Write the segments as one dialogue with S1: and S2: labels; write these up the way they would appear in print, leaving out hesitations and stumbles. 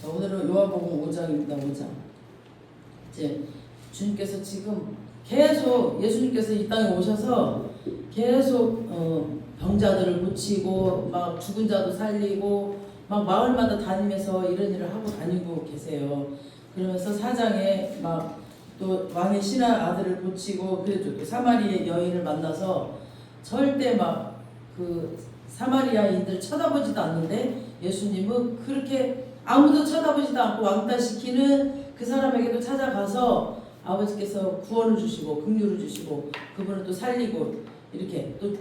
S1: 자, 오늘은 요한복음 5장입니다. 5장. 이제 주님께서 지금 계속 예수님께서 이 땅에 오셔서 계속 병자들을 고치고 막 죽은 자도 살리고 막 마을마다 다니면서 이런 일을 하고 다니고 계세요. 그러면서 사장에 막 또 왕의 신하 아들을 고치고 그래도 또 사마리아 여인을 만나서 절대 막 그 사마리아인들 쳐다보지도 않는데 예수님은 그렇게 아무도 쳐다보지도 않고 왕따시키는 그 사람에게도 찾아가서 아버지께서 구원을 주시고 긍휼을 주시고 그분을 또 살리고 이렇게 또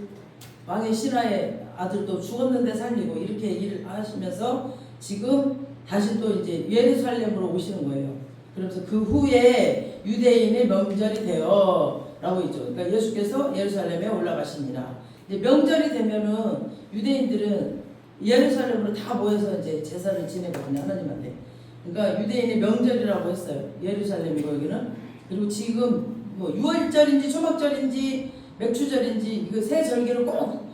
S1: 왕의 신하의 아들도 죽었는데 살리고 이렇게 일을 하시면서 지금 다시 또 이제 예루살렘으로 오시는 거예요. 그러면서 그 후에 유대인의 명절이 되어 라고 있죠. 그러니까 예수께서 예루살렘에 올라가십니다. 이제 명절이 되면은 유대인들은 예루살렘으로 다 모여서 이제 제사를 지내거든요. 하나님한테. 그러니까 유대인의 명절이라고 했어요. 예루살렘이고 여기는. 그리고 지금 뭐 6월절인지 초막절인지 맥추절인지 이거 세 절기를 꼭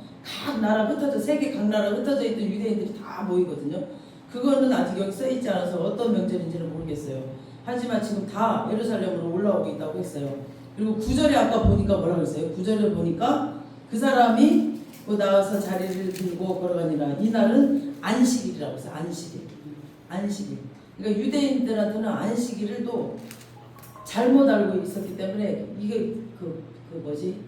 S1: 각 나라 흩어져 세계 각 나라 흩어져 있던 유대인들이 다 모이거든요. 그거는 아직 여기 써 있지 않아서 어떤 명절인지는 모르겠어요. 하지만 지금 다 예루살렘으로 올라오고 있다고 했어요. 그리고 9절에 아까 보니까 뭐라고 했어요? 9절에 보니까 그 사람이 나와서 자리를 들고 걸어가니라. 이날은 안식일이라고 했어요. 안식일. 안식일. 그러니까 유대인들한테는 안식일을 또 잘못 알고 있었기 때문에 이게 그 뭐지?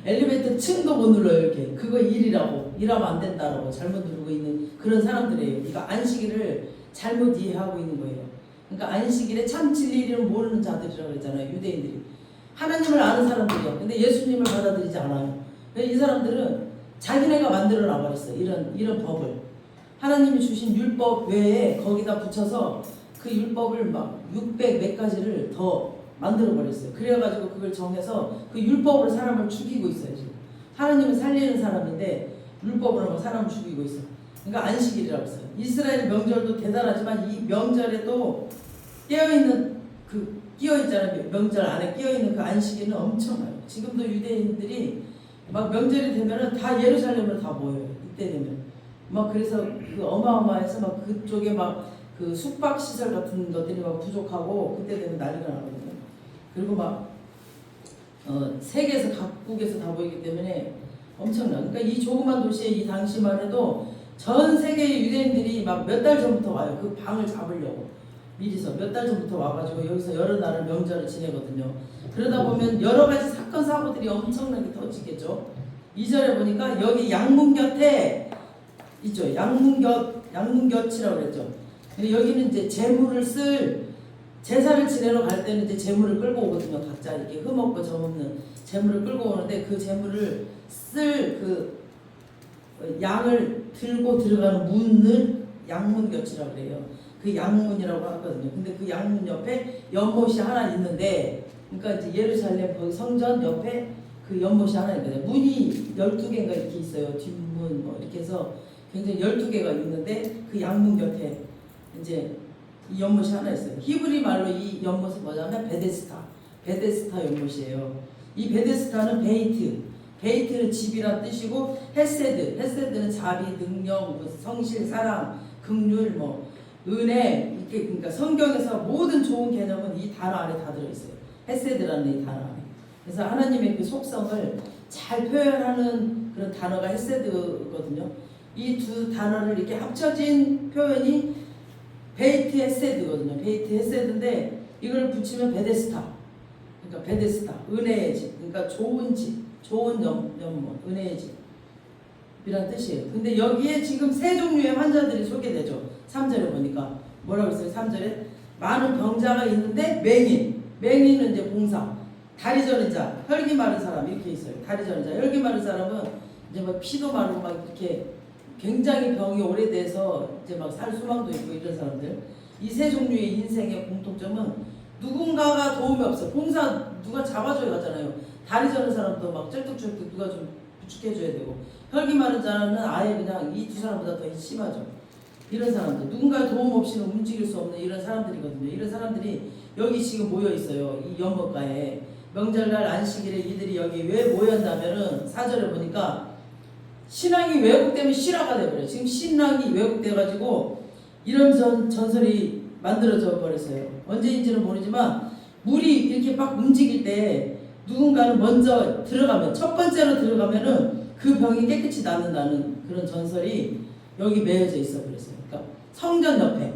S1: 엘리베이터 층도 못 눌러요. 이렇게 그거 일이라고 일하면 안 된다라고 잘못 누르고 있는 그런 사람들이에요. 그러니까 안식일을 잘못 이해하고 있는 거예요. 그러니까 안식일에 참 진리를 모르는 자들이라고 그랬잖아요. 유대인들이 하나님을 아는 사람들이요. 근데 예수님을 받아들이지 않아요. 이 사람들은 자기네가 만들어 놔버렸어요. 이런 법을 하나님이 주신 율법 외에 거기다 붙여서 그 율법을 막 600 몇 가지를 더 만들어버렸어요. 그래가지고 그걸 정해서 그 율법으로 사람을 죽이고 있어요. 지금 하나님은 살리는 사람인데 율법으로 사람을 죽이고 있어요. 그러니까 안식일이라고 했어요. 이스라엘 명절도 대단하지만 이 명절에도 깨어있는 그 끼어있잖아요. 명절 안에 끼어있는 그 안식일은 엄청나요. 지금도 유대인들이 막 명절이 되면은 다 예루살렘으로 다 모여요. 이때 되면 막 그래서 그 어마어마해서 막 그쪽에 막 그 숙박 시설 같은 것들이 막 부족하고 그때 되면 난리가 나거든요. 그리고 막 세계에서 각국에서 다 모이기 때문에 엄청나. 그러니까 이 조그만 도시에 이 당시만 해도 전 세계의 유대인들이 막 몇 달 전부터 와요. 그 방을 잡으려고 미리서 몇 달 전부터 와가지고 여기서 여러 날을 명절을 지내거든요. 그러다 보면 여러 가지 사건 사고들이 엄청나게 터지겠죠. 2절에 보니까 여기 양문 곁에 있죠. 양문곁이라고 그랬죠. 근데 여기는 이제 제물을 쓸 제사를 지내러 갈 때는 이제 제물을 끌고 오거든요. 각자 이렇게 흠없고 점없는 제물을 끌고 오는데 그 제물을 쓸 그 양을 들고 들어가는 문을 양문곁이라고 그래요. 그 양문이라고 하거든요. 근데 그 양문 옆에 연못이 하나 있는데, 그러니까 이제 예루살렘 거기 성전 옆에 그 연못이 하나 있거든요. 문이 12개인가 이렇게 있어요. 뒷문 뭐 이렇게 해서 굉장히 12개가 있는데 그 양문 곁에 이제 이 연못이 하나 있어요. 히브리 말로 이 연못은 뭐냐면 베데스타 연못이에요. 이 베데스타는 베이트는 집이란 뜻이고 헤세드는 자비, 능력, 성실, 사랑, 긍휼, 뭐 은혜 이렇게. 그러니까 성경에서 모든 좋은 개념은 이 단어 안에 다 들어있어요. 헤세드라는 이 단어 안에. 그래서 하나님의 그 속성을 잘 표현하는 그런 단어가 헤세드거든요. 이 두 단어를 이렇게 합쳐진 표현이 베이트 헤세드거든요. 베이트 헤세드인데 이걸 붙이면 베데스타. 그러니까 베데스타, 은혜의 집. 그러니까 좋은 집, 좋은 연못, 은혜의 집이란 뜻이에요. 근데 여기에 지금 세 종류의 환자들이 소개되죠. 3절에 보니까 뭐라고 했어요? 3절에 많은 병자가 있는데 맹인은 이제 봉사, 다리 저는 자, 혈기 마른 사람 이렇게 있어요. 다리 저는 자, 혈기 마른 사람은 이제 막 피도 마르고 막 이렇게 굉장히 병이 오래돼서 이제 막 살 수망도 있고 이런 사람들. 이 세 종류의 인생의 공통점은 누군가가 도움이 없어. 봉사 누가 잡아줘야 하잖아요. 다리 저는 사람도 막 쩔뚝쩔뚝 누가 좀 부축해줘야 되고, 혈기 마른 자는 아예 그냥 이 두 사람보다 더 심하죠. 이런 사람들, 누군가의 도움 없이는 움직일 수 없는 이런 사람들이거든요. 이런 사람들이 여기 지금 모여 있어요. 이 연못가에. 명절날 안식일에 이들이 여기 왜 모였냐면은 4절에 보니까 신앙이 왜곡되면 실화가 돼버려요. 지금 신앙이 왜곡돼가지고 이런 전설이 만들어져 버렸어요. 언제인지는 모르지만 물이 이렇게 막 움직일 때 누군가는 먼저 들어가면, 첫 번째로 들어가면은 그 병이 깨끗이 낫는다는 그런 전설이 여기 매여져 있어 버렸어요. 그러니까 성전 옆에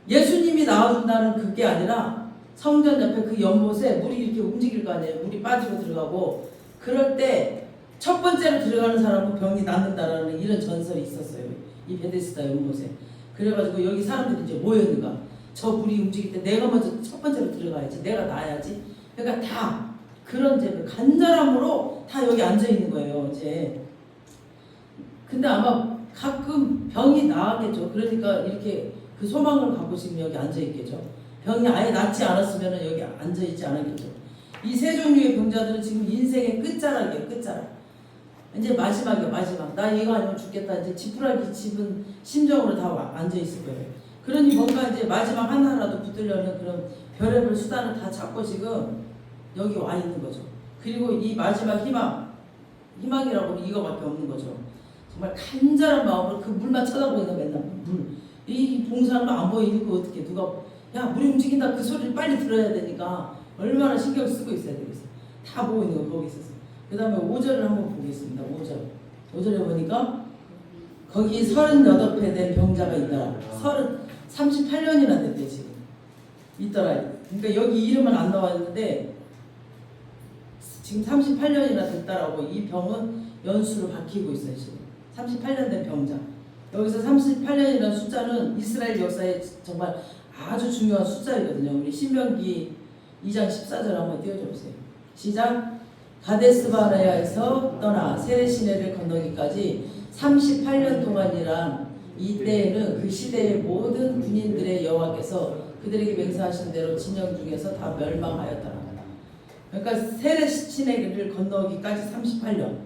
S1: 예수님이 나와준다는 그게 아니라 성전 옆에 그 연못에 물이 이렇게 움직일 거 아니에요. 물이 빠지고 들어가고, 그럴 때 첫 번째로 들어가는 사람은 병이 낫는다라는 이런 전설이 있었어요. 이 베데스다 연못에. 그래가지고 여기 사람들이 이제 모였는가, 저 물이 움직일 때 내가 먼저 첫 번째로 들어가야지, 내가 나야지. 그러니까 다 그런 이제 간절함으로 다 여기 앉아 있는 거예요 이제. 근데 아마 가끔 병이 나겠죠. 그러니까 이렇게 그 소망을 갖고 지금 여기 앉아 있겠죠. 병이 아예 낫지 않았으면 여기 앉아 있지 않았겠죠. 이 세 종류의 병자들은 지금 인생의 끝자락이에요. 끝자락. 이제 마지막이야, 마지막. 나 이거 아니면 죽겠다. 이제 지푸라기 집은 심정으로 다 앉아 있을 거예요. 그러니 뭔가 이제 마지막 하나라도 붙들려는 그런 별의별 수단을 다 찾고 지금 여기 와 있는 거죠. 그리고 이 마지막 희망이라고는 이거밖에 없는 거죠. 정말 간절한 마음으로 그 물만 쳐다보니까 맨날 물. 이 봉사는 안 보이니 그 어떻게 누가 야 물이 움직인다 그 소리를 빨리 들어야 되니까 얼마나 신경 쓰고 있어야 되겠어. 다 보고 있는 거 거기 있었어. 그 다음에 5절을 한번 보겠습니다. 5절에 보니까 거기 38회 된 병자가 있더라. 38년이나 됐대 지금 있더라. 그러니까 여기 이름은 안 나와 있는데 지금 38년이나 됐다라고. 이 병은 연수로 바뀌고 있어요 지금. 38년 된 병자. 여기서 38년이라는 숫자는 이스라엘 역사에 정말 아주 중요한 숫자이거든요. 우리 신명기 2장 14절 한번 띄워줘 보세요. 시작. 가데스바네아에서 떠나 세례 시내를 건너기까지 38년 동안이란 이때에는 그 시대의 모든 군인들의 여호와께서 그들에게 맹세하신 대로 진영 중에서 다 멸망하였더라. 그러니까 세례 시내를 건너기까지 38년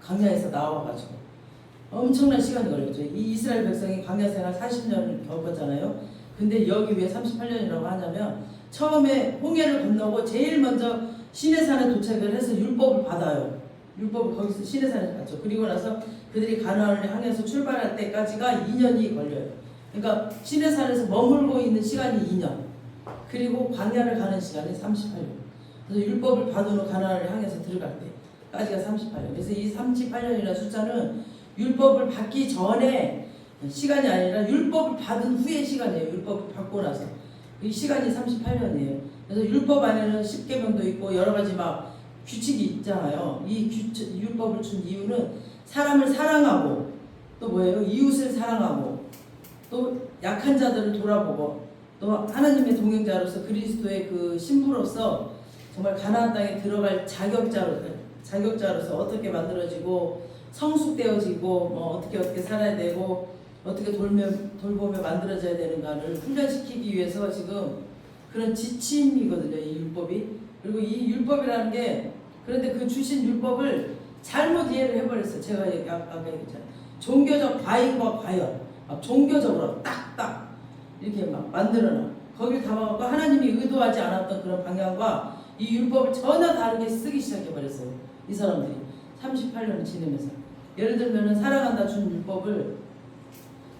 S1: 광야에서 나와가지고 엄청난 시간이 걸렸죠. 이 이스라엘 백성이 광야 생활 40년을 겪었잖아요. 근데 여기 왜 38년이라고 하냐면 처음에 홍해를 건너고 제일 먼저 시내산에 도착을 해서 율법을 받아요. 율법을 거기서 시내산에서 받죠. 그리고 나서 그들이 가나안을 향해서 출발할 때까지가 2년이 걸려요. 그러니까 시내산에서 머물고 있는 시간이 2년. 그리고 광야를 가는 시간이 38년. 그래서 율법을 받은 후 가나안을 향해서 들어갈 때까지가 38년. 그래서 이 38년이라는 숫자는 율법을 받기 전에 시간이 아니라 율법을 받은 후의 시간이에요. 율법을 받고 나서. 이 시간이 38년이에요. 그래서 율법 안에는 10계명도 있고 여러 가지 막 규칙이 있잖아요. 이 율법을 준 이유는 사람을 사랑하고 또 뭐예요? 이웃을 사랑하고 또 약한 자들을 돌아보고 또 하나님의 동행자로서 그리스도의 그 신부로서 정말 가나안 땅에 들어갈 자격자로서 어떻게 만들어지고 성숙되어지고 뭐 어떻게 살아야 되고 어떻게 돌보며 만들어져야 되는가를 훈련시키기 위해서 지금 그런 지침이거든요. 이 율법이. 그리고 이 율법이라는 게 그런데 그 주신 율법을 잘못 이해를 해버렸어요. 제가 아까 얘기했잖아요. 종교적 과잉과 과연 막 종교적으로 딱딱 이렇게 막 만들어놔. 거길 담아갖고 하나님이 의도하지 않았던 그런 방향과 이 율법을 전혀 다르게 쓰기 시작해버렸어요. 이 사람들이 38년을 지내면서. 예를 들면 사랑한다 준 율법을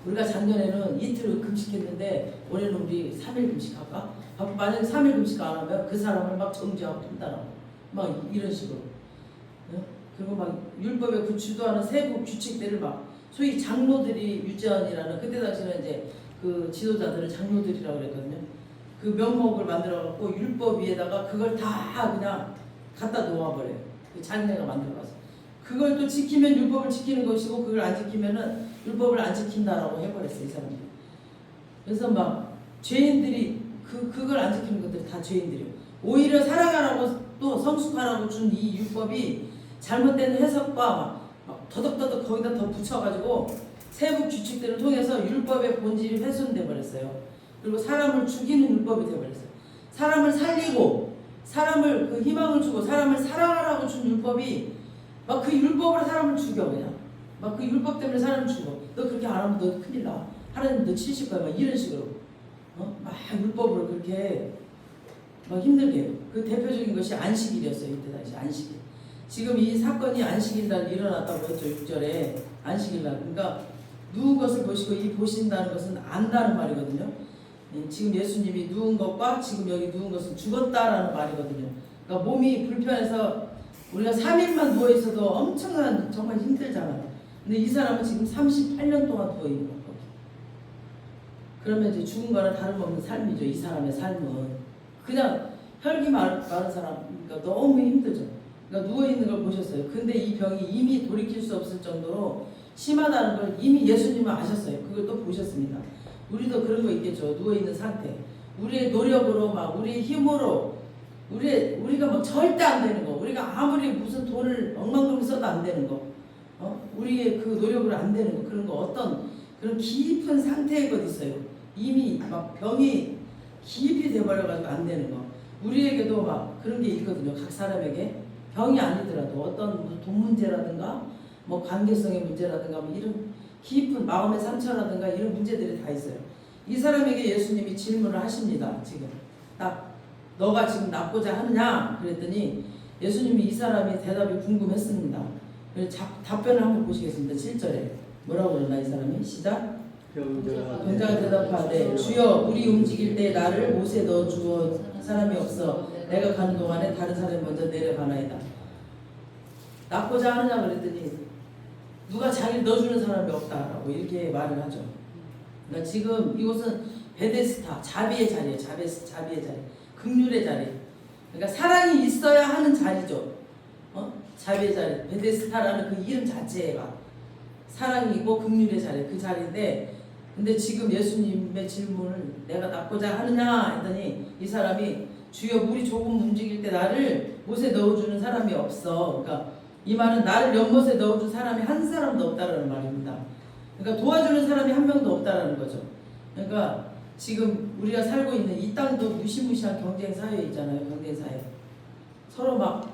S1: 우리가 작년에는 이틀 금식했는데 올해는 우리 3일 금식할까? 만약에 3일 금식 안 하면 그 사람을 막 정죄하고 판단하고 막 이런 식으로. 그리고 막 율법에 그 주도하는 세부 규칙들을 막 소위 장로들이 유지원이라는 그때 당시는 이제 그 지도자들을 장로들이라고 그랬거든요. 그 명목을 만들어 갖고 율법 위에다가 그걸 다 그냥 갖다 놓아버려요. 그 자기네가 만들어가서 그걸 또 지키면 율법을 지키는 것이고 그걸 안 지키면은 율법을 안 지킨다라고 해버렸어요. 이 사람들이. 그래서 막 죄인들이 그걸 안 지키는 것들이 다 죄인들이에요. 오히려 사랑하라고 또 성숙하라고 준 이 율법이 잘못된 해석과 막 더덕더덕 거기다 더 붙여가지고 세부 규칙들을 통해서 율법의 본질이 훼손돼 버렸어요. 그리고 사람을 죽이는 율법이 되어버렸어요. 사람을 살리고 사람을 그 희망을 주고 사람을 사랑하라고 준 율법이 막 그 율법으로 사람을 죽여 그냥. 막 그 율법 때문에 사람을 죽여. 너 그렇게 안 하면 너 큰일 나. 하나님 너 치실 거야. 막 이런 식으로. 막 율법으로 그렇게 막 힘들게 해요. 그 대표적인 것이 안식일이었어요. 이때 당시 안식일. 지금 이 사건이 안식일 날 일어났다고 했죠. 6절에. 안식일 날. 그러니까 누운 것을 보시고 이 보신다는 것은 안다는 말이거든요. 지금 예수님이 누운 것과 지금 여기 누운 것은 죽었다라는 말이거든요. 그러니까 몸이 불편해서 우리가 3일만 누워 있어도 엄청난 정말 힘들잖아요. 근데 이 사람은 지금 38년 동안 누워 있는 거예요. 그러면 이제 죽은 거랑 다름없는 삶이죠. 이 사람의 삶은 그냥 혈기 마른 사람, 그러니까 너무 힘들죠. 그러니까 누워 있는 걸 보셨어요. 근데 이 병이 이미 돌이킬 수 없을 정도로 심하다는 걸 이미 예수님은 아셨어요. 그걸 또 보셨습니다. 우리도 그런 거 있겠죠. 누워 있는 상태. 우리의 노력으로 막 우리의 힘으로 우리가 막 절대 안 되는 거. 우리가 아무리 무슨 돈을 엉망으로 써도 안 되는 거. 우리의 그 노력으로 안 되는 거. 그런 거 어떤 그런 깊은 상태의 것 있어요. 이미 막 병이 깊이 돼버려가지고 안 되는 거. 우리에게도 막 그런 게 있거든요. 각 사람에게 병이 아니더라도 어떤 돈 문제라든가 뭐 관계성의 문제라든가 뭐 이런 깊은 마음의 상처라든가 이런 문제들이 다 있어요. 이 사람에게 예수님이 질문을 하십니다. 지금 딱 너가 지금 낫고자 하느냐 그랬더니 예수님이 이 사람의 대답이 궁금했습니다. 그래서 답변을 한번 보시겠습니다. 7절에 뭐라고 그러나 이 사람이 시작. 병자가 대답하되 주여 우리 움직일 때 나를 못에 넣어 주어 사람이 없어 내가 가는 동안에 다른 사람이 먼저 내려가나이다. 낫고자 하느냐 그랬더니 누가 자기를 넣어주는 사람이 없다라고 이렇게 말을 하죠. 그러니까 지금 이곳은 베데스다, 자비의 자리예요. 자비의 자리, 긍휼의 자리. 그러니까 사랑이 있어야 하는 자리죠. 자비의 자리, 베데스다라는 그 이름 자체가 사랑이고 긍휼의 자리, 그 자리인데, 근데 지금 예수님의 질문을 내가 낫고자 하느냐 했더니 이 사람이 주여 물이 조금 움직일 때 나를 못에 넣어주는 사람이 없어. 그러니까 이 말은 나를 연못에 넣어준 사람이 한 사람도 없다라는 말입니다. 그러니까 도와주는 사람이 한 명도 없다라는 거죠. 그러니까 지금 우리가 살고 있는 이 땅도 무시무시한 경쟁 사회에 있잖아요. 경쟁 사회. 서로 막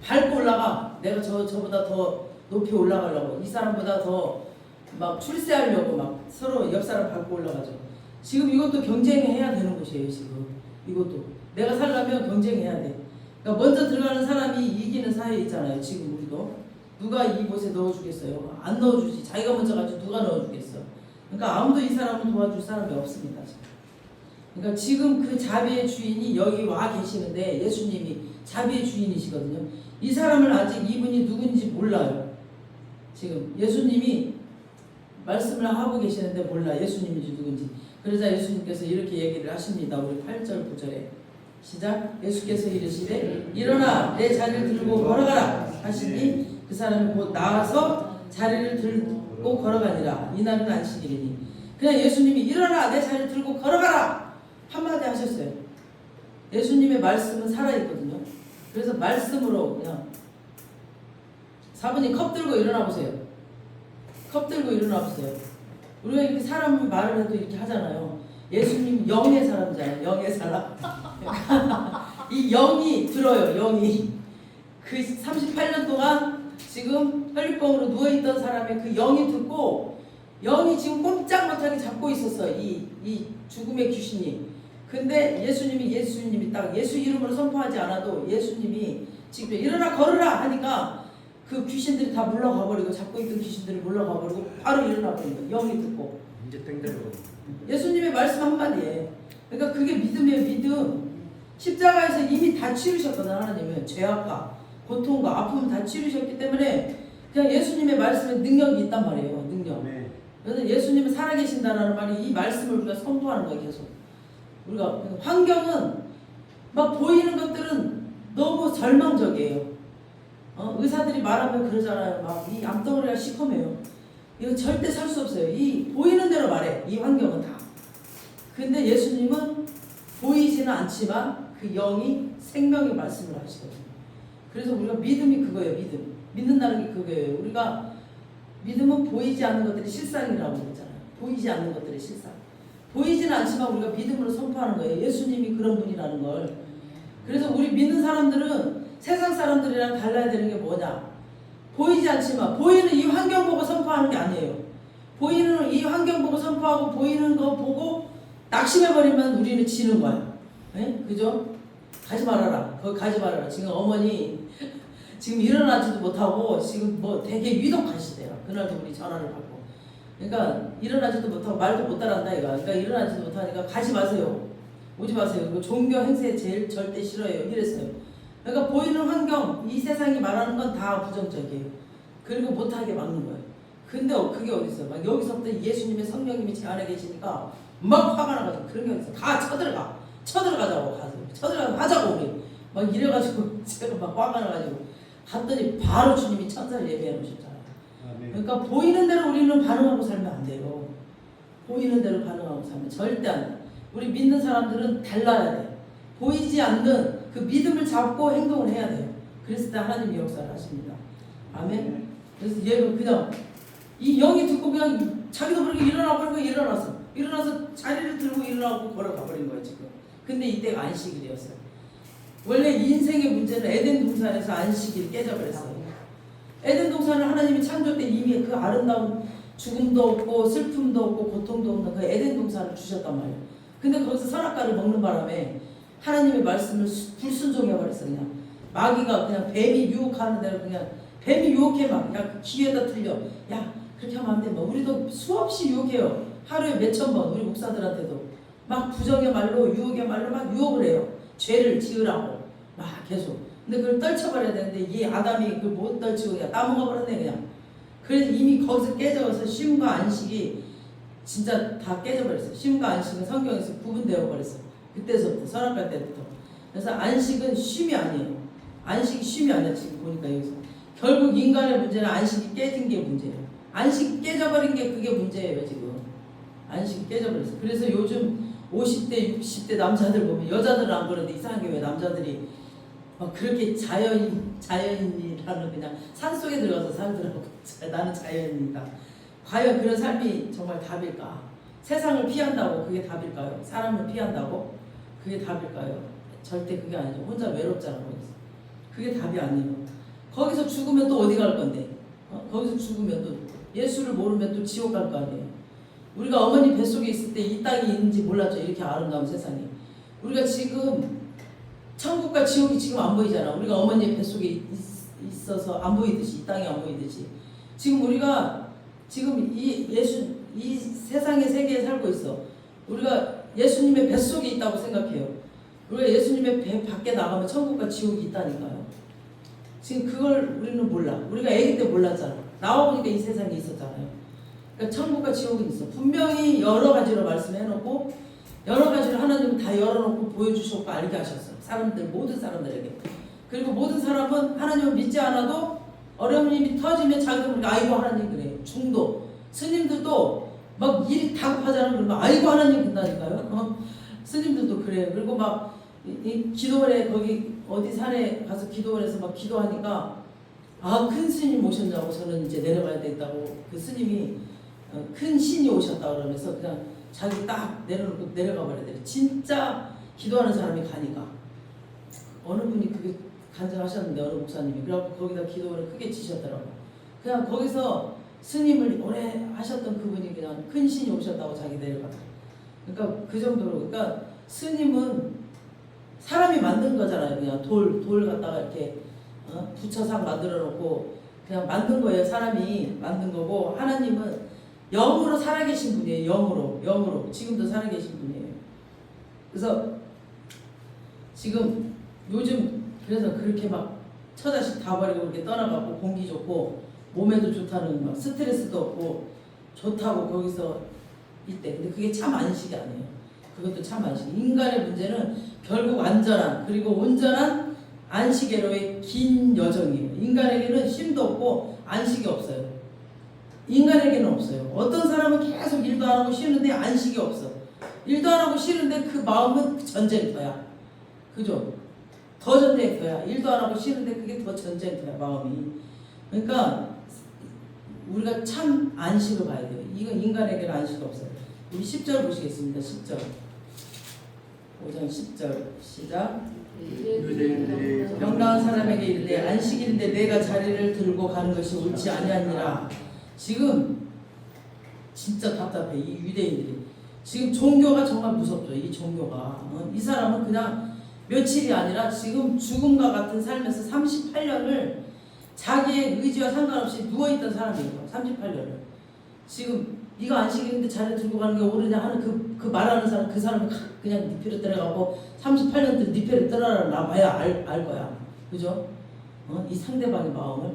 S1: 밟고 올라가. 내가 저보다 더 높이 올라가려고, 이 사람보다 더 막 출세하려고 막 서로 옆 사람 밟고 올라가죠. 지금 이것도 경쟁해야 되는 곳이에요. 지금 이것도 내가 살려면 경쟁해야 돼. 그러니까 먼저 들어가는 사람이 이기는 사회에 있잖아요. 지금 우리도 누가 이 못에 넣어주겠어요? 안 넣어주지. 자기가 먼저 가지고 누가 넣어주겠어? 그러니까 아무도 이 사람을 도와줄 사람이 없습니다. 지금. 그러니까 지금 그 자비의 주인이 여기 와 계시는데 예수님이 자비의 주인이시거든요. 이 사람을 아직 이분이 누군지 몰라요. 지금 예수님이 말씀을 하고 계시는데 몰라. 예수님인지 누군지. 그러자 예수님께서 이렇게 얘기를 하십니다. 우리 8절 9절에 시작. 예수께서 이르시되 일어나 내 자리를 들고 걸어가라 하시니 그 사람이 곧 나와서 자리를 들고 걸어가니라. 이날은 안식일이니. 그냥 예수님이 일어나 내 자리를 들고 걸어가라 한마디 하셨어요. 예수님의 말씀은 살아있거든요. 그래서 말씀으로 그냥 사부님 컵 들고 일어나 보세요. 컵 들고 일어나 보세요. 우리가 이렇게 사람 말을 해도 이렇게 하잖아요. 예수님 영의 사람이잖아요. 영의 사람. 이 영이 들어요. 영이. 그 38년 동안 지금 혈육병으로 누워있던 사람의 그 영이 듣고 영이 지금 꼼짝 못하게 잡고 있었어. 이 죽음의 귀신이. 근데 예수님이 딱 예수 이름으로 선포하지 않아도 예수님이 지금 일어나 걸으라 하니까 그 귀신들이 다 물러가 버리고 잡고 있던 귀신들이 물러가 버리고 바로 일어나 버린 거예요. 영이 듣고.
S2: 이제 땡대로.
S1: 예수님의 말씀 한마디에. 그러니까 그게 믿음이에요. 믿음. 십자가에서 이미 다 치르셨거든. 하나님은 죄악과 고통과 아픔을 다 치르셨기 때문에 그냥 예수님의 말씀에 능력이 있단 말이에요. 능력.
S2: 네.
S1: 그래서 예수님은 살아계신다라는 말이 이 말씀을 우리가 선포하는 거예요. 계속. 우리가 환경은 막 보이는 것들은 너무 절망적이에요. 의사들이 말하면 그러잖아요. 막 이 암덩어리가 시커매요. 이거 절대 살 수 없어요. 이 보이는 대로 말해. 이 환경은 다. 근데 예수님은 보이지는 않지만 그 영이 생명의 말씀을 하시거든요. 그래서 우리가 믿음이 그거예요. 믿음. 믿는다는 게 그거예요. 우리가 믿음은 보이지 않는 것들이 실상이라고 그러잖아요. 보이지 않는 것들이 실상. 보이지는 않지만 우리가 믿음으로 선포하는 거예요. 예수님이 그런 분이라는 걸. 그래서 우리 믿는 사람들은 세상 사람들이랑 달라야 되는 게 뭐냐? 보이지 않지만 보이는 이 환경 보고 선포하는 게 아니에요. 보이는 이 환경 보고 선포하고 보이는 거 보고 낙심해버리면 우리는 지는 거야. 네? 그죠? 가지 말아라. 거기 가지 말아라. 지금 어머니 지금 일어나지도 못하고 지금 뭐 되게 위독하시대요. 그날도 우리 전화를 받고. 그러니까 일어나지도 못하고 말도 못 따라한다 이거. 그러니까 일어나지도 못하니까 가지 마세요. 오지 마세요. 그 종교 행세 제일 절대 싫어요. 이랬어요. 그러니까 보이는 환경, 이 세상이 말하는 건 다 부정적이에요. 그리고 못하게 막는 거예요. 근데 그게 어딨어요? 막 여기서부터 예수님의 성령님이 제 안에 계시니까 막 화가 나가지고 그런 게 어딨어? 가 쳐들어가자고 가서 쳐들어가서 하자고 우리 막 이래가지고 제가 막 화가 나가지고 갔더니 바로 주님이 천사를 예배해 놓으셨잖아요. 그러니까 보이는 대로 우리는 반응하고 살면 안 돼요. 보이는 대로 반응하고 살면 절대 안 돼. 우리 믿는 사람들은 달라야 돼. 보이지 않는 그 믿음을 잡고 행동을 해야 돼요. 그랬을 때 하나님이 역사를 하십니다. 아멘. 그래서 얘가 그냥 이 영이 듣고 그냥 자기도 모르게 일어나 버리고 일어나서 자리를 들고 일어나고 걸어가 버린 거예요 지금. 근데 이때가 안식일이었어요. 원래 인생의 문제는 에덴 동산에서 안식일이 깨져버렸어요. 에덴 동산을 하나님이 창조 때 이미 그 아름다운 죽음도 없고 슬픔도 없고 고통도 없는 그 에덴 동산을 주셨단 말이에요. 근데 거기서 선악과를 먹는 바람에 하나님의 말씀을 불순종해버렸어요. 그냥 마귀가 그냥 뱀이 유혹하는 대로 그냥 뱀이 유혹해 막 야 귀에다 들려 야 그렇게 하면 안 돼. 뭐 우리도 수없이 유혹해요. 하루에 몇천 번 우리 목사들한테도 막 부정의 말로 유혹의 말로 막 유혹을 해요. 죄를 지으라고 막 계속. 근데 그걸 떨쳐버려야 되는데 이 아담이 그걸 못 떨치고 그냥 따먹어버렸네 그냥. 그래서 이미 거기서 깨져서 쉼과 안식이 진짜 다 깨져버렸어요. 쉼과 안식은 성경에서 구분되어 버렸어요. 그때서부터 선악과 때부터. 그래서 안식은 쉼이 아니에요. 안식이 쉼이 아니야 지금 보니까 여기서. 결국 인간의 문제는 안식이 깨진 게 문제예요. 안식이 깨져버린 게 그게 문제예요 지금. 안식이 깨져버렸어요. 그래서 요즘 50대 60대 남자들 보면 여자들은 안 그러는데 이상하게 왜 남자들이 막 그렇게 자연인이라는 그냥 산속에 들어가서 살더라고. 나는 자연인이다. 과연 그런 삶이 정말 답일까? 세상을 피한다고 그게 답일까요? 사람을 피한다고 그게 답일까요? 절대 그게 아니죠. 혼자 외롭잖아 거기서. 그게 답이 아니에요. 거기서 죽으면 또 어디 갈 건데? 거기서 죽으면 또 예수를 모르면 또 지옥 갈 거 아니에요. 우리가 어머니 뱃속에 있을 때 이 땅이 있는지 몰랐죠. 이렇게 아름다운 세상이. 우리가 지금 천국과 지옥이 지금 안 보이잖아. 우리가 어머니 뱃속에 있어서 안 보이듯이 이 땅이 안 보이듯이 지금 우리가 지금 이 세상의 세계에 살고 있어. 우리가 예수님의 뱃속에 있다고 생각해요. 우리가 예수님의 배 밖에 나가면 천국과 지옥이 있다니까요. 지금 그걸 우리는 몰라. 우리가 아기 때 몰랐잖아. 나와보니까 이 세상에 있었잖아요. 그러니까 천국과 지옥은 있어. 분명히 여러 가지로 말씀해놓고 여러 가지로 하나님은 다 열어놓고 보여주셨고 알게 하셨어. 모든 사람들에게. 그리고 모든 사람은 하나님을 믿지 않아도 어려움이 터지면 자기도 모르게 아이고 하나님 그래. 중도. 스님들도 막 일이 다급하잖아. 그러면 아이고 하나님 그런다니까요. 스님들도 그래요. 그리고 막 이 기도원에 거기 어디 산에 가서 기도원에서 막 기도하니까 큰 스님 오셨냐고 저는 이제 내려가야 된다고 그 스님이 큰 신이 오셨다 그러면서 그냥 자기 딱 내려놓고 내려가 버려야 돼. 진짜 기도하는 사람이 가니까 어느 분이 그게 간증하셨는데 어느 목사님이 그래갖고 거기다 기도를 크게 지셨더라고. 그냥 거기서 스님을 오래 하셨던 그분이 그냥 큰 신이 오셨다고 자기 내려가더라고. 그러니까 그 정도로. 그러니까 스님은 사람이 만든 거잖아요. 그냥 돌 갖다가 이렇게 부처상 만들어 놓고 그냥 만든 거예요. 사람이 만든 거고 하나님은 영으로 살아계신 분이에요. 영으로 지금도 살아계신 분이에요. 그래서 지금 요즘 그래서 그렇게 막 처자식 다 버리고 이렇게 떠나가고 공기 좋고 몸에도 좋다는 막 스트레스도 없고 좋다고 거기서 있대. 근데 그게 참 안식이 아니에요. 그것도 참 안식. 인간의 문제는 결국 완전한 그리고 온전한 안식에로의 긴 여정이에요. 인간에게는 쉼도 없고 안식이 없어요. 인간에게는 없어요. 어떤 사람은 계속 일도 안 하고 쉬는데 안식이 없어. 일도 안 하고 쉬는데 그 마음은 전쟁터야. 그죠? 더 전쟁터야. 일도 안 하고 쉬는데 그게 더 전쟁터야 마음이. 그러니까 우리가 참 안식을 봐야 돼요. 이건 인간에게는 안식이 없어요. 우리 10절 보시겠습니다. 10절 5장 10절 시작. 병나은 사람에게 이르되 안식일인데 내가 자리를 들고 가는 것이 옳지 아니하니라. 지금 진짜 답답해. 이 유대인들이 지금 종교가 정말 무섭죠. 이 종교가 이 사람은 그냥 며칠이 아니라 지금 죽음과 같은 삶에서 38년을 자기의 의지와 상관없이 누워있던 사람이에요. 살았다고 38년을. 지금 네가 안식일인데 자네 들고 가는 게 옳으냐 하는 그 말하는 사람, 그 사람은 그냥 니페를 때려가고 38년 니페를 때려라 놔봐야 알 거야. 그죠? 이 상대방의 마음을.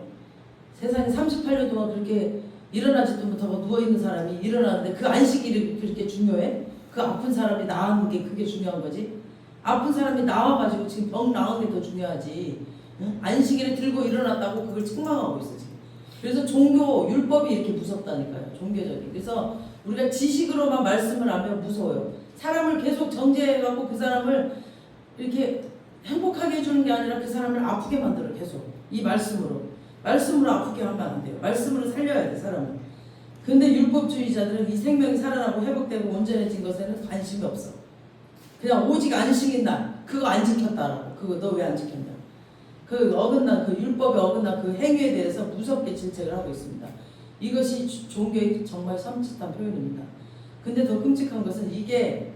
S1: 세상에 38년 동안 그렇게 일어나지도 못하고 누워있는 사람이 일어나는데 그 안식일이 그렇게 중요해? 그 아픈 사람이 나은 게 그게 중요한 거지? 아픈 사람이 나와가지고 지금 병 나은 게 더 중요하지. 응? 안식일에 들고 일어났다고 그걸 책망하고 있어 지금. 그래서 종교 율법이 이렇게 무섭다니까요. 종교적인. 그래서 우리가 지식으로만 말씀을 하면 무서워요. 사람을 계속 정죄해갖고 그 사람을 이렇게 행복하게 해주는 게 아니라 그 사람을 아프게 만들어. 계속 이 말씀으로 아프게 하면 안 돼요. 말씀으로 살려야 돼 사람을. 근데 율법주의자들은 이 생명이 살아나고 회복되고 온전해진 것에는 관심이 없어. 그냥 오직 안식인 날 그거 안 지켰다라고. 그거 너 왜 안 지켰냐. 그 어긋난 그 율법에 어긋난 그 행위에 대해서 무섭게 질책을 하고 있습니다. 이것이 종교의 정말 섬찟한 표현입니다. 근데 더 끔찍한 것은 이게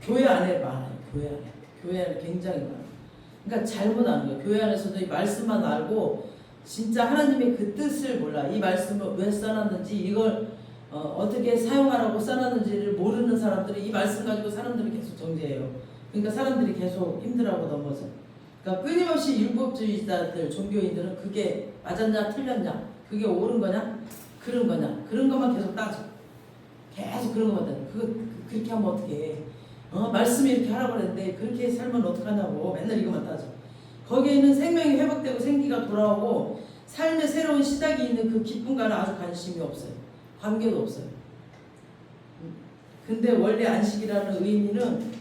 S1: 교회 안에 많아요. 교회 안에 굉장히 많아요. 그러니까 잘못 아는 거예요. 교회 안에서도 이 말씀만 알고 진짜 하나님의 그 뜻을 몰라. 이 말씀을 왜 써놨는지 이걸 어떻게 사용하라고 써놨는지를 모르는 사람들이 이 말씀 가지고 사람들을 계속 정죄해요. 그러니까 사람들이 계속 힘들어하고 넘어져. 그러니까 끊임없이 율법주의자들, 종교인들은 그게 맞았냐 틀렸냐, 그게 옳은 거냐 그런 거냐 그런 것만 계속 따져. 계속 그런 것만 따져. 그렇게 하면 어떡해. 말씀이 이렇게 하라고 그랬는데 그렇게 살면 어떡하냐고 맨날 이것만 따져. 거기에는 생명이 회복되고 생기가 돌아오고 삶의 새로운 시작이 있는 그 기쁨과는 아주 관심이 없어요. 관계도 없어요. 근데 원래 안식이라는 의미는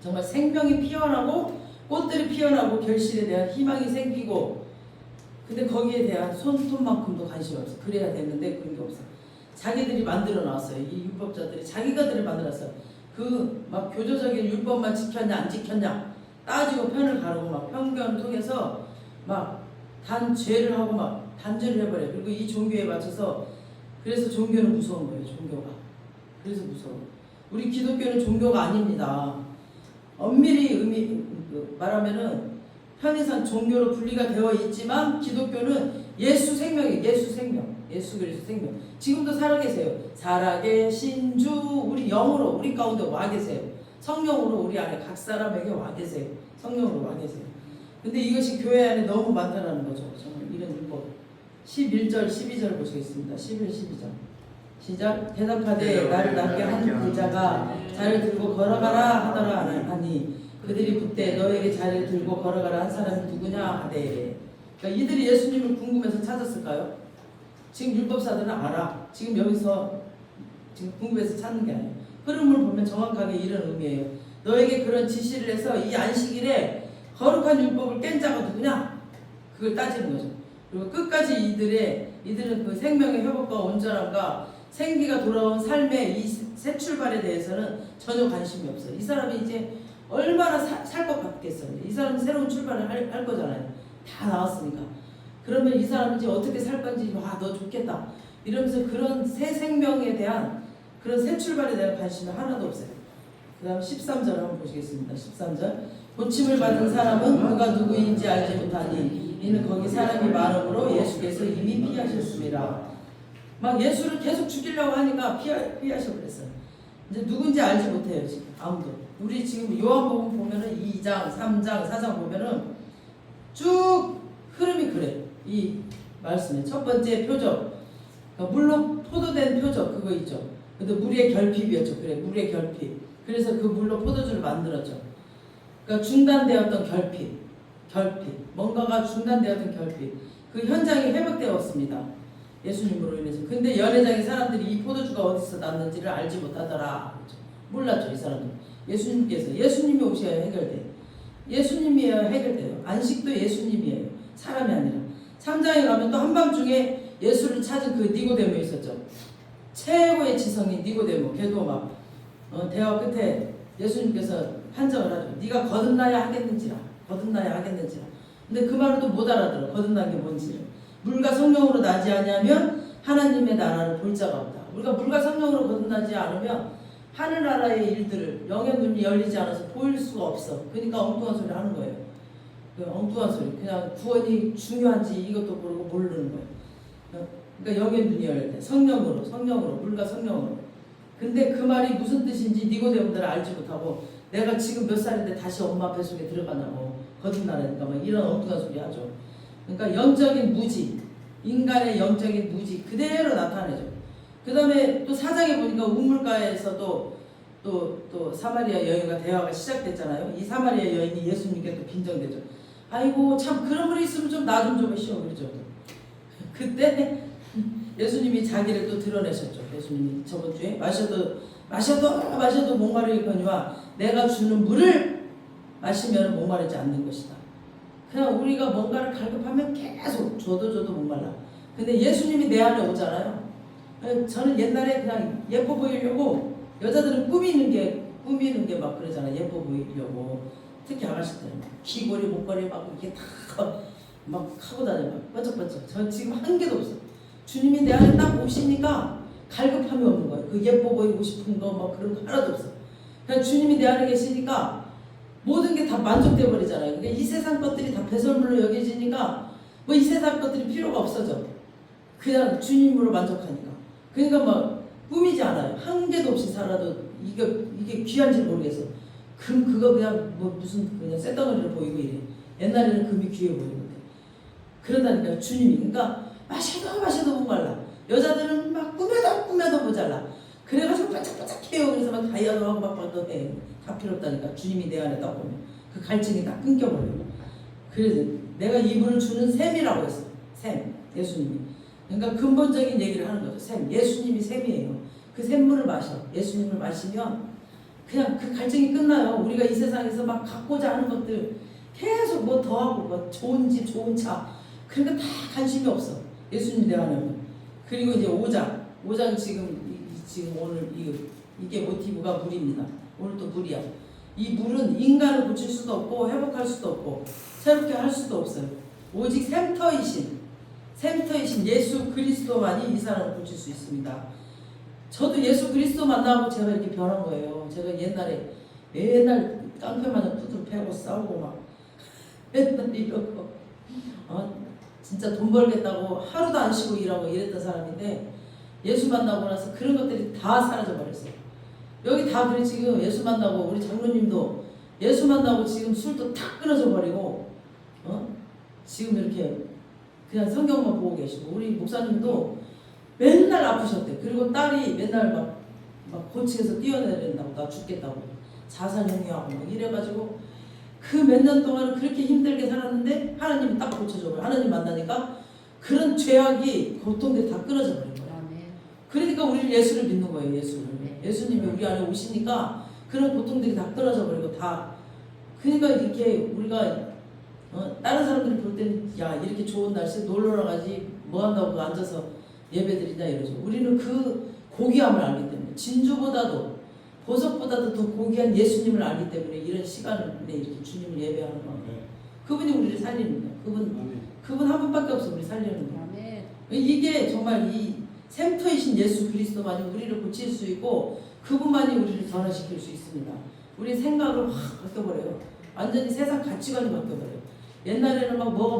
S1: 정말 생명이 피어나고 꽃들이 피어나고 결실에 대한 희망이 생기고, 근데 거기에 대한 손톱만큼도 관심이 없어. 그래야 되는데 그런 게 없어. 자기들이 만들어 놨어요. 이 율법자들이 자기가들을 만들었어요. 그 막 교조적인 율법만 지켰냐 안 지켰냐 따지고 편을 가르고 막 편견을 통해서 막 죄를 하고 막 단죄를 해버려요. 그리고 이 종교에 맞춰서. 그래서 종교는 무서운 거예요. 종교가. 그래서 무서워. 우리 기독교는 종교가 아닙니다. 엄밀히 말하면은 편의상 종교로 분리가 되어 있지만 기독교는 예수 생명이에요. 예수 생명. 예수 그리스도 생명. 지금도 살아계세요. 살아계신 주 우리 영으로 우리 가운데 와 계세요. 성령으로 우리 안에 각 사람에게 와 계세요. 성령으로 와 계세요. 근데 이것이 교회 안에 너무 많다는 거죠. 정말 이런 율법. 11절 12절 보시겠습니다. 11, 12절 시작. 대답하되 나를 낫게 한 불자가 자를 들고 걸어가라 하더라 하니 그들이 그때 너에게 자를 들고 걸어가라 한 사람이 누구냐 하되. 그러니까 이들이 예수님을 궁금해서 찾았을까요? 지금 율법사들은 알아. 지금 여기서 지금 궁금해서 찾는 게 아니에요. 흐름을 보면 정확하게 이런 의미예요. 너에게 그런 지시를 해서 이 안식일에 거룩한 율법을 깬 자가 누구냐? 그걸 따지는 거죠. 그리고 끝까지 이들은 그 생명의 회복과 온전함과 생기가 돌아온 삶의 이 새 출발에 대해서는 전혀 관심이 없어요. 이 사람이 이제 얼마나 살 것 같겠어요. 이 사람은 새로운 출발을 할 거잖아요. 다 나왔으니까. 그러면 이 사람은 이제 어떻게 살 건지 와 너 좋겠다 이러면서 그런 새 생명에 대한 그런 새 출발에 대한 관심이 하나도 없어요. 그 다음 13절 한번 보시겠습니다. 13절 고침을 받은 사람은 그가 누구인지 알지 못하니 이는 거기 사람이 많음으로 예수께서 이미 피하셨습니다. 막 예수를 계속 죽이려고 하니까 피하셔버렸어요. 이제 누군지 알지 못해요. 지금 아무도. 우리 지금 요한복음 보면은 2장 3장 4장 보면은 쭉 흐름이 그래. 이 말씀에 첫 번째 표적, 그러니까 물로 포도된 표적 그거 있죠. 근데 물의 결핍이었죠. 그래, 물의 결핍. 그래서 그 물로 포도주를 만들었죠. 그러니까 중단되었던 결핍, 뭔가가 중단되었던 결핍. 그 현장이 회복되었습니다. 예수님으로 인해서. 근데 연회장의 사람들이 이 포도주가 어디서 났는지를 알지 못하더라. 몰랐죠, 이 사람들. 예수님이 오셔야 해결돼요. 예수님이어야 해결돼요. 안식도 예수님이에요. 사람이 아니라. 3장에 가면 또 한밤중에 예수를 찾은 그 니고데모 있었죠. 최고의 지성인 니고데모. 걔도 막 대화 끝에 예수님께서 판정을 하죠. 네가 거듭나야 하겠는지라. 근데 그 말을 또 못 알아들어. 거듭난 게 뭔지를. 물과 성령으로 나지 아니하면 하나님의 나라를 볼 자가 없다. 우리가 물과 성령으로 거듭나지 않으면 하늘나라의 일들을 영의 눈이 열리지 않아서 보일 수가 없어. 그러니까 엉뚱한 소리 하는 거예요. 엉뚱한 소리. 그냥 구원이 중요한지 이것도 모르고 모르는 거예요. 그러니까 영의 눈이 열릴 때 성령으로 물과 성령으로. 근데 그 말이 무슨 뜻인지 니고데모들은 알지 못하고 내가 지금 몇 살인데 다시 엄마 뱃속에 들어가냐고 거듭나라니까 막 이런 엉뚱한 소리 하죠. 그러니까 영적인 무지, 인간의 영적인 무지 그대로 나타내죠. 그 다음에 또 4장에 보니까 우물가에서도 또 사마리아 여인과 대화가 시작됐잖아요. 이 사마리아 여인이 예수님께 또 빈정대죠. 아이고 참 그런 분이 있으면 좀 나 좀 해시오 그러죠. 그때 예수님이 자기를 또 드러내셨죠. 예수님이 저번 주에 마셔도 목마르거니와 내가 주는 물을 마시면 목마르지 않는 것이다. 그냥 우리가 뭔가를 갈급하면 계속 줘도 목말라. 근데 예수님이 내 안에 오잖아요. 저는 옛날에 그냥 예뻐 보이려고 여자들은 꾸미는 게 막 그러잖아요. 예뻐 보이려고. 특히 아가씨들은 귀걸이 목걸이 막 이렇게 다 막 하고 다녀 막 번쩍번쩍. 저 지금 한 개도 없어. 주님이 내 안에 딱 오시니까 갈급함이 없는 거예요. 그 예뻐 보이고 싶은 거 막 그런 거 하나도 없어. 그냥 주님이 내 안에 계시니까 모든 게 다 만족돼 버리잖아요. 그러니까 이 세상 것들이 다 배설물로 여겨지니까 뭐 이 세상 것들이 필요가 없어져. 그냥 주님으로 만족하니까. 그러니까 막 꾸미지 않아요. 한 개도 없이 살아도 이게 귀한지 모르겠어. 금 그거 그냥 뭐 무슨 그냥 쇳덩어리로 보이고 이래. 옛날에는 금이 귀해 보이는데. 그러다니까 주님이 그러니까 마셔도 목말라. 여자들은 막 꾸며도 모자라. 그래가지고 반짝반짝해요. 그래서 막 다이아도 하고 막 해. 다 필요 없다니까. 주님이 내 안에 딱 오면 그 갈증이 딱 끊겨버려요. 그래서 내가 이분을 주는 샘이라고 했어. 샘. 예수님이. 그러니까 근본적인 얘기를 하는 거죠. 샘. 예수님이 샘이에요. 그 샘물을 마셔. 예수님을 마시면 그냥 그 갈증이 끝나요. 우리가 이 세상에서 막 갖고자 하는 것들 계속 뭐 더하고 뭐 좋은 집, 좋은 차 그러니까 다 관심이 없어. 예수님 내 안에 오면. 그리고 이제 5장 지금 오늘 이게 모티브가 물입니다. 오늘 또 물이야. 이 물은 인간을 고칠 수도 없고 회복할 수도 없고 새롭게 할 수도 없어요. 오직 샘터이신 예수 그리스도만이 이 사람을 고칠 수 있습니다. 저도 예수 그리스도 만나고 제가 이렇게 변한 거예요. 제가 옛날에 맨날 깡패마냥 두드러 패고 싸우고 막 맨날 이러고 진짜 돈 벌겠다고 하루도 안 쉬고 일하고 이랬던 사람인데 예수 만나고 나서 그런 것들이 다 사라져 버렸어요. 여기 다 그래. 지금 예수 만나고 우리 장로님도 예수 만나고 지금 술도 다 끊어져 버리고 지금 이렇게 그냥 성경만 보고 계시고 우리 목사님도 맨날 아프셨대. 그리고 딸이 맨날 막 고층에서 뛰어내린다고 나 죽겠다고 자살행위하고 막 이래가지고 그 몇 년 동안 그렇게 힘들게 살았는데 하나님이 딱 고쳐줘요. 하나님 만나니까 그런 죄악이 고통들이 다 끊어져 버린 거예요. 그러니까 우리는 예수를 믿는 거예요. 예수님이 우리 안에 오시니까 그런 고통들이 다 끊어져 버리고 다. 그러니까 이렇게 우리가 다른 사람들이 볼 때는 야 이렇게 좋은 날씨에 놀러 가지 뭐 한다고 앉아서 예배드리냐 이러죠. 우리는 그 고귀함을 알기 때문에 진주보다도 보석보다도 더 고귀한 예수님을 알기 때문에 이런 시간을 이렇게 주님을 예배하는 거예요. 그분이 우리를 살리는 거예요. 그분 한 분밖에 없어 우리 살리는 거예요. 이게 정말 이 샘터이신 예수 그리스도만이 우리를 고칠 수 있고 그분만이 우리를 변화시킬 수 있습니다. 우리 생각을 확 바뀌어버려요. 완전히 세상 가치관이 바뀌어버려요. 옛날에는 막 뭐가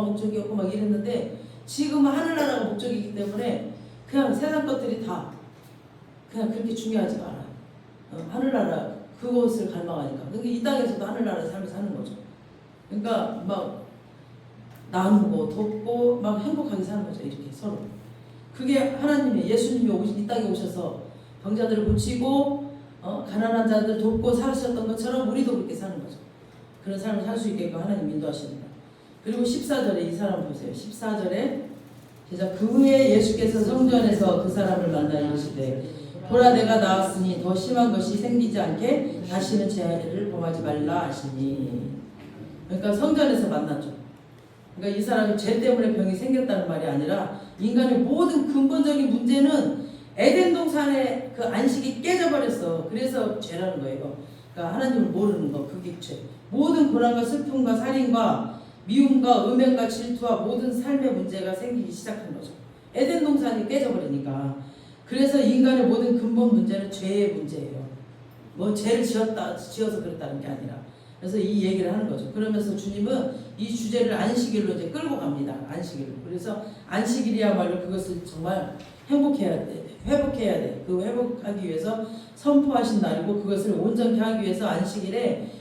S1: 목적이었고 막 이랬는데 지금은 하늘나라가 목적이기 때문에 그냥 세상 것들이 다 그냥 그렇게 중요하지가 않아요. 하늘나라 그곳을 갈망하니까. 그러니까 이 땅에서도 하늘나라의 삶을 사는 거죠. 그러니까 막 나누고 돕고 막 행복하게 사는 거죠. 이렇게 서로. 그게 하나님의 예수님이 이 땅에 오셔서 병자들을 고치고 가난한 자들 돕고 살으셨던 것처럼 우리도 그렇게 사는 거죠. 그런 삶을 살 수 있게끔 하나님 인도하십니다. 그리고 14절에 이 사람 보세요. 14절에 그 후에 예수께서 성전에서 그 사람을 만나 이르시되 보라 내가 나왔으니 더 심한 것이 생기지 않게 다시는 죄를 범하지 말라 하시니. 그러니까 성전에서 만났죠. 그러니까 이 사람이 죄 때문에 병이 생겼다는 말이 아니라 인간의 모든 근본적인 문제는 에덴 동산의 그 안식이 깨져버렸어. 그래서 죄라는 거예요. 그러니까 하나님을 모르는 거 그게 죄. 모든 고난과 슬픔과 살인과 미움과 음행과 질투와 모든 삶의 문제가 생기기 시작한 거죠. 에덴 동산이 깨져버리니까. 그래서 인간의 모든 근본 문제는 죄의 문제예요. 뭐 죄를 지어서 그랬다는 게 아니라 그래서 이 얘기를 하는 거죠. 그러면서 주님은 이 주제를 안식일로 이제 끌고 갑니다. 안식일로. 그래서 안식일이야말로 그것을 정말 행복해야 돼. 회복해야 돼. 그 회복하기 위해서 선포하신 날이고 그것을 온전히 하기 위해서 안식일의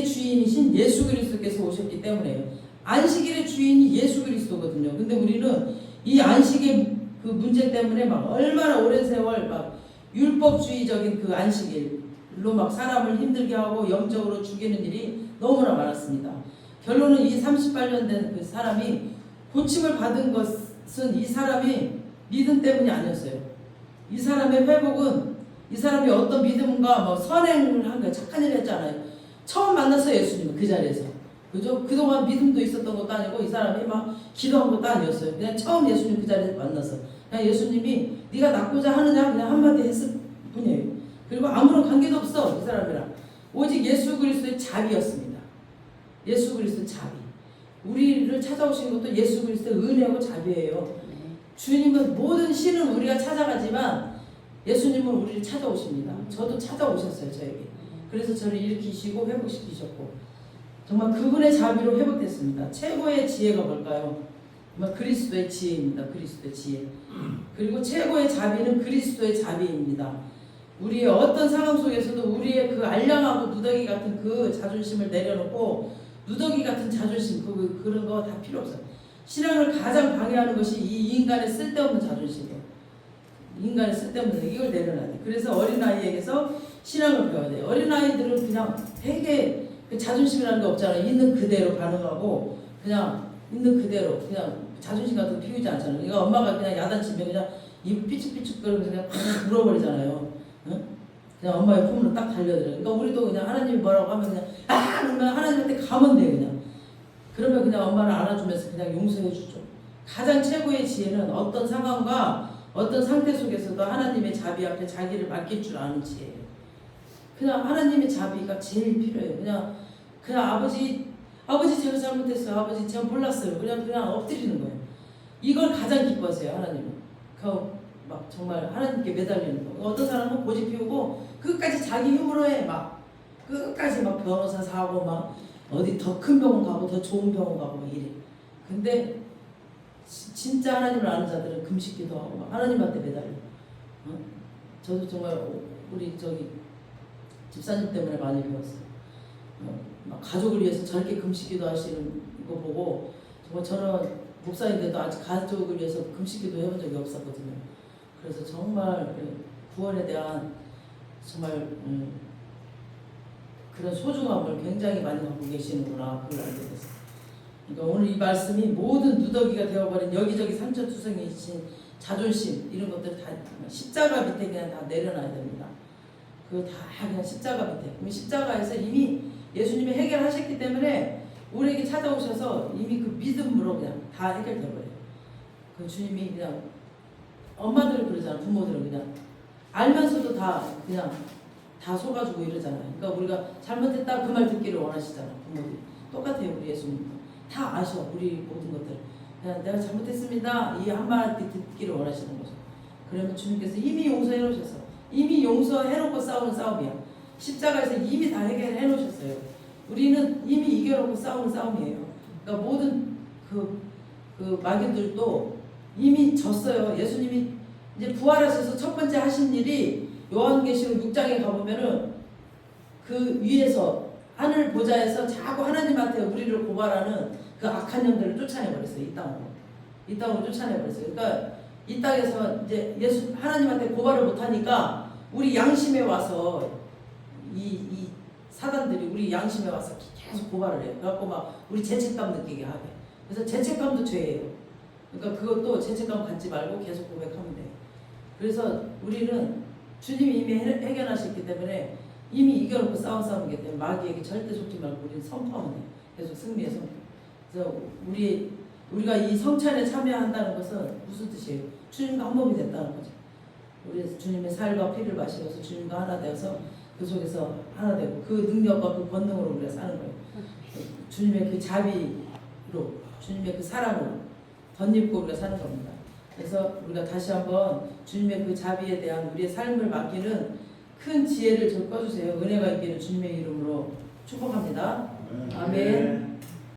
S1: 주인이신 예수 그리스도께서 오셨기 때문에요. 안식일의 주인이 예수 그리스도거든요. 근데 우리는 이 안식의 그 문제 때문에 막 얼마나 오랜 세월 막 율법주의적인 그 안식일로 막 사람을 힘들게 하고 영적으로 죽이는 일이 너무나 많았습니다. 결론은 이 38년 된 그 사람이 고침을 받은 것은 이 사람이 믿음 때문이 아니었어요. 이 사람의 회복은 이 사람이 어떤 믿음과 뭐 선행을 한 거예요. 착한 일을 했잖아요. 처음 만났어요. 예수님은 그 자리에서. 그죠? 그동안 믿음도 있었던 것도 아니고 이 사람이 막 기도한 것도 아니었어요. 그냥 처음 예수님 그 자리에서 만났어. 그냥 예수님이 네가 낫고자 하느냐 그냥 한마디 했을 뿐이에요. 그리고 아무런 관계도 없어 이 사람이랑. 오직 예수 그리스도의 자비였습니다. 예수 그리스도의 자비. 우리를 찾아오신 것도 예수 그리스도의 은혜하고 자비예요. 주님은 모든 신은 우리가 찾아가지만 예수님은 우리를 찾아오십니다. 저도 찾아오셨어요. 저에게. 그래서 저를 일으키시고 회복시키셨고 정말 그분의 자비로 회복됐습니다. 최고의 지혜가 뭘까요? 정말 그리스도의 지혜입니다. 그리스도의 지혜. 그리고 최고의 자비는 그리스도의 자비입니다. 우리의 어떤 상황 속에서도 우리의 그 알량하고 누더기 같은 그 자존심을 내려놓고 누더기 같은 자존심 그런 거 다 필요 없어요. 신앙을 가장 방해하는 것이 이 인간의 쓸데없는 자존심이에요. 인간의 쓸데없는 이걸 내려놔야 돼. 그래서 어린아이에게서 신앙을 배워야 돼요. 어린아이들은 그냥 되게 그 자존심이라는 게 없잖아요. 있는 그대로 반응하고 그냥 있는 그대로 그냥 자존심 같은 거 피우지 않잖아요. 그러니까 엄마가 그냥 야단치면 그냥 입 삐죽삐죽거리면서 그냥 물어버리잖아요. 응? 그냥 엄마의 품으로 딱 달려들어요. 그러니까 우리도 그냥 하나님이 뭐라고 하면 그냥 그러면 하나님한테 가면 돼 그냥. 그러면 그냥 엄마를 안아주면서 그냥 용서해주죠. 가장 최고의 지혜는 어떤 상황과 어떤 상태 속에서도 하나님의 자비 앞에 자기를 맡길 줄 아는 지혜예요. 그냥 하나님의 자비가 제일 필요해요. 그냥 아버지 제가 잘못했어요. 아버지 제가 몰랐어요. 그냥 엎드리는 거예요. 이걸 가장 기뻐하세요. 하나님은. 막 정말 하나님께 매달리는 거. 어떤 사람은 고집 피우고 끝까지 자기 힘으로 해. 끝까지 변호사 사고 어디 더 큰 병원 가고 더 좋은 병원 가고 이래. 근데 진짜 하나님을 아는 자들은 금식기도 하고 하나님한테 매달려. 저도 정말 우리 집사님 때문에 많이 배웠어요. 가족을 위해서 저렇게 금식기도 하시는 거 보고 정말 저는 목사인데도 아직 가족을 위해서 금식기도 해본 적이 없었거든요. 그래서 정말 구원에 대한 정말 그런 소중함을 굉장히 많이 갖고 계시는구나 그걸 알게 됐어요. 그러니까 오늘 이 말씀이 모든 누더기가 되어버린 여기저기 상처투성이신 자존심 이런 것들 다 십자가 밑에 그냥 다 내려놔야 됩니다. 그거 다 그냥 십자가 밑에. 그럼 십자가에서 이미 예수님이 해결하셨기 때문에 우리에게 찾아오셔서 이미 그 믿음으로 그냥 다 해결되어버려요. 그 주님이 그냥 엄마들은 그러잖아. 부모들은 그냥 알면서도 그냥 다 속아주고 이러잖아요. 그러니까 우리가 잘못했다 그 말 듣기를 원하시잖아. 부모들이. 똑같아요. 우리 예수님도. 다 아셔. 우리 모든 것들. 그냥 내가 잘못했습니다. 이 한마디 듣기를 원하시는 거죠. 그러면 주님께서 이미 용서해 놓으셔서 이미 용서해 놓고 싸우는 싸움이야. 십자가에서 이미 다 해결해 놓으셨어요. 우리는 이미 이겨놓고 싸우는 싸움이에요. 그러니까 모든 그 마귀들도 이미 졌어요. 예수님이 이제 부활하셔서 첫 번째 하신 일이 요한계시록 6장에 가보면은 그 위에서 하늘 보좌에서 자꾸 하나님한테 우리를 고발하는 그 악한 영들을 쫓아내버렸어요. 이 땅으로 쫓아내버렸어요. 그러니까 이 땅에서 이제 하나님한테 고발을 못하니까 우리 양심에 와서 이 사단들이 우리 양심에 와서 계속 고발을 해요. 그래갖고 우리 죄책감 느끼게 하게. 그래서 죄책감도 죄예요. 그러니까 그것도 죄책감 갖지 말고 계속 고백하면 돼요. 그래서 우리는 주님이 이미 해결하셨기 때문에 이미 이겨놓고 싸운 싸움이기 때문에 마귀에게 절대 속지 말고 우리는 선포하면 돼요. 계속 승리의 선포. 그래서 우리가 이 성찬에 참여한다는 것은 무슨 뜻이에요? 주님과 한 몸이 됐다는 거죠. 우리 주님의 살과 피를 마시면서 주님과 하나 되어서 그 속에서 하나 되고 그 능력과 그 권능으로 우리가 사는 거예요. 주님의 그 자비로 주님의 그 사랑으로 덧입고 우리가 사는 겁니다. 그래서 우리가 다시 한번 주님의 그 자비에 대한 우리의 삶을 맡기는 큰 지혜를 좀 꺼주세요. 은혜가 있기를 주님의 이름으로 축복합니다.
S2: 네.
S1: 아멘.